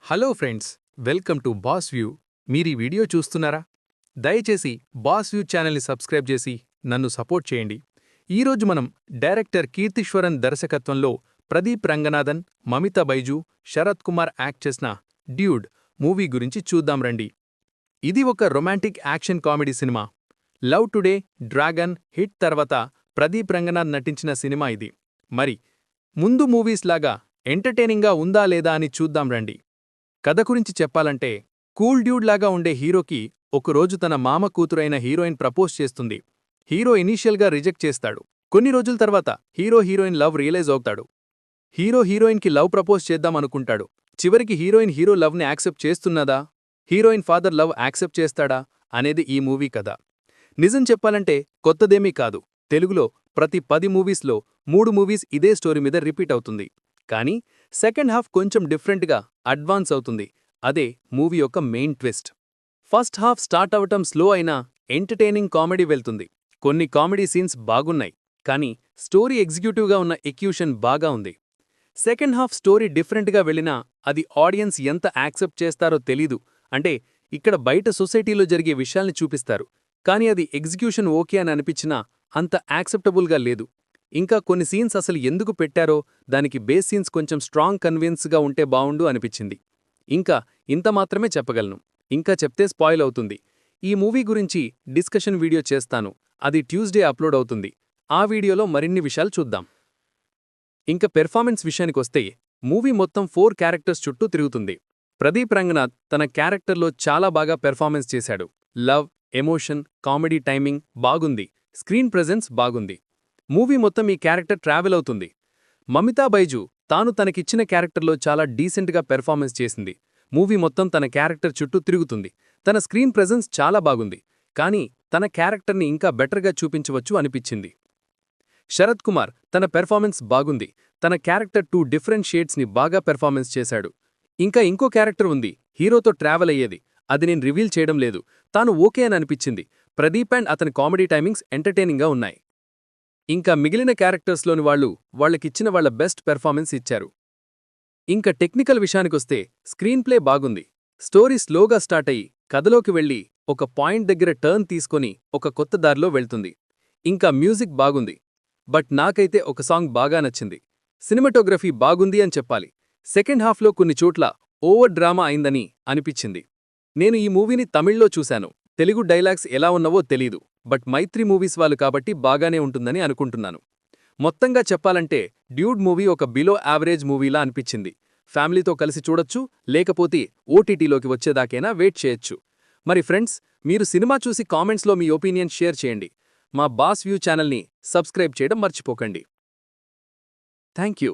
Hello friends, welcome to boss view. మీరీ video చూస్తున్నారా? దయచేసి బాస్ వ్యూ ఛానల్ని సబ్స్క్రైబ్ చేసి నన్ను సపోర్ట్ చేయండి. ఈరోజు మనం డైరెక్టర్ కీర్తిశ్వరన్ దర్శకత్వంలో ప్రదీప్ రంగనాథన్, మమితా బైజూ, శరత్ కుమార్ యాక్ట్ చేసిన డ్యూడ్ మూవీ గురించి చూద్దాం రండి. ఇది ఒక romantic action comedy cinema. Love today, dragon hit తర్వాత ప్రదీప్ రంగనాథ్ నటించిన సినిమా ఇది. మరి ముందు మూవీస్ లాగా ఎంటర్టైనింగ్గా ఉందా లేదా అని చూద్దాం రండి. కథ గురించి చెప్పాలంటే, కూల్ డ్యూడ్ లాగా ఉండే హీరోకి ఒకరోజు తన మామ కూతురైన హీరోయిన్ ప్రపోజ్ చేస్తుంది. హీరో ఇనీషియల్గా రిజెక్ట్ చేస్తాడు. కొన్ని రోజుల తర్వాత హీరోయిన్ లవ్ రియలైజ్ అవుతాడు. హీరోయిన్కి లవ్ ప్రపోజ్ చేద్దామనుకుంటాడు. చివరికి హీరోయిన్ హీరో లవ్ని యాక్సెప్ట్ చేస్తున్నదా, హీరోయిన్ ఫాదర్ లవ్ యాక్సెప్ట్ చేస్తాడా అనేది ఈ మూవీ కథ. నిజం చెప్పాలంటే కొత్తదేమీ కాదు. తెలుగులో ప్రతి 10 మూవీస్లో 3 మూవీస్ ఇదే స్టోరీ మీద రిపీట్ అవుతుంది. కానీ సెకండ్ హాఫ్ కొంచెం డిఫరెంట్గా అడ్వాన్స్ అవుతుంది. అదే మూవీ యొక్క main twist. First half start అవటం స్లో అయినా ఎంటర్టైనింగ్ కామెడీ వెళ్తుంది. కొన్ని కామెడీ సీన్స్ బాగున్నాయి, కానీ స్టోరీ ఎగ్జిక్యూటివ్గా ఉన్న ఎక్యూషన్ బాగా ఉంది. సెకండ్ హాఫ్ స్టోరీ డిఫరెంట్గా వెళ్ళినా అది ఆడియన్స్ ఎంత యాక్సెప్ట్ చేస్తారో తెలీదు. అంటే ఇక్కడ బయట సొసైటీలో జరిగే విషయాల్ని చూపిస్తారు, కానీ అది ఎగ్జిక్యూషన్ ఓకే అని అనిపించినా అంత యాక్సెప్టబుల్గా లేదు. ఇంకా కొన్ని సీన్స్ అసలు ఎందుకు పెట్టారో, దానికి బేస్ సీన్స్ కొంచెం స్ట్రాంగ్ కన్విన్స్గా ఉంటే బావుండు అనిపించింది. ఇంకా ఇంత మాత్రమే చెప్పగలను. ఇంకా చెప్తే స్పాయిల్ అవుతుంది. ఈ మూవీ గురించి డిస్కషన్ వీడియో చేస్తాను, అది ట్యూస్డే అప్లోడ్ అవుతుంది. ఆ వీడియోలో మరిన్ని విషయాలు చూద్దాం. ఇంకా పెర్ఫార్మెన్స్ విషయానికొస్తే మూవీ మొత్తం 4 క్యారెక్టర్స్ చుట్టూ తిరుగుతుంది. ప్రదీప్ రంగనాథ్ తన క్యారెక్టర్లో చాలా బాగా పెర్ఫార్మెన్స్ చేశాడు. లవ్, ఎమోషన్, కామెడీ టైమింగ్ బాగుంది. స్క్రీన్ ప్రెజెన్స్ బాగుంది. మూవీ మొత్తం ఈ క్యారెక్టర్ ట్రావెల్ అవుతుంది. మమితా బైజూ తాను తనకిచ్చిన క్యారెక్టర్లో చాలా డీసెంట్గా పెర్ఫార్మెన్స్ చేసింది. మూవీ మొత్తం తన క్యారెక్టర్ చుట్టూ తిరుగుతుంది. తన స్క్రీన్ ప్రెజెన్స్ చాలా బాగుంది, కానీ తన క్యారెక్టర్ని ఇంకా బెటర్గా చూపించవచ్చు అనిపించింది. శరత్ కుమార్ తన పెర్ఫార్మెన్స్ బాగుంది. తన క్యారెక్టర్ 2 డిఫరెంట్ షేడ్స్ని బాగా పెర్ఫార్మెన్స్ చేశాడు. ఇంకా ఇంకో క్యారెక్టర్ ఉంది, హీరోతో ట్రావెల్ అయ్యేది. అది నేను రివీల్ చేయడం లేదు. తాను ఓకే అని అనిపించింది. ప్రదీప్ అండ్ అతని కామెడీ టైమింగ్స్ ఎంటర్టైనింగ్గా ఉన్నాయి. ఇంకా మిగిలిన క్యారెక్టర్స్లోని వాళ్ళకిచ్చిన వాళ్ళ బెస్ట్ పెర్ఫార్మెన్స్ ఇచ్చారు. ఇంకా టెక్నికల్ విషయానికొస్తే స్క్రీన్ ప్లే బాగుంది. స్టోరీ స్లోగా స్టార్ట్ అయ్యి కథలోకి వెళ్ళి ఒక పాయింట్ దగ్గర టర్న్ తీసుకొని ఒక కొత్త దారిలో వెళ్తుంది. ఇంకా మ్యూజిక్ బాగుంది. బట్ నాకైతే ఒక సాంగ్ బాగా నచ్చింది. సినిమాటోగ్రఫీ బాగుంది అని చెప్పాలి. సెకండ్ హాఫ్లో కొన్ని చోట్ల ఓవర్ డ్రామా అయిందని అనిపించింది. నేను ఈ మూవీని తమిళ్లో చూశాను. తెలుగు డైలాగ్స్ ఎలా ఉన్నవో తెలీదు, బట్ మైత్రి మూవీస్ వాళ్ళు కాబట్టి బాగానే ఉంటుందని అనుకుంటున్నాను. మొత్తంగా చెప్పాలంటే డ్యూడ్ మూవీ ఒక బిలో యావరేజ్ మూవీలా అనిపించింది. ఫ్యామిలీతో కలిసి చూడొచ్చు, లేకపోతే ఓటీటీలోకి వచ్చేదాకైనా వెయిట్ చేయొచ్చు. మరి ఫ్రెండ్స్, మీరు సినిమా చూసి కామెంట్స్లో మీ ఒపీనియన్ షేర్ చేయండి. మా బాస్ వ్యూ ఛానల్ని సబ్స్క్రైబ్ చేయడం మర్చిపోకండి. Thank you.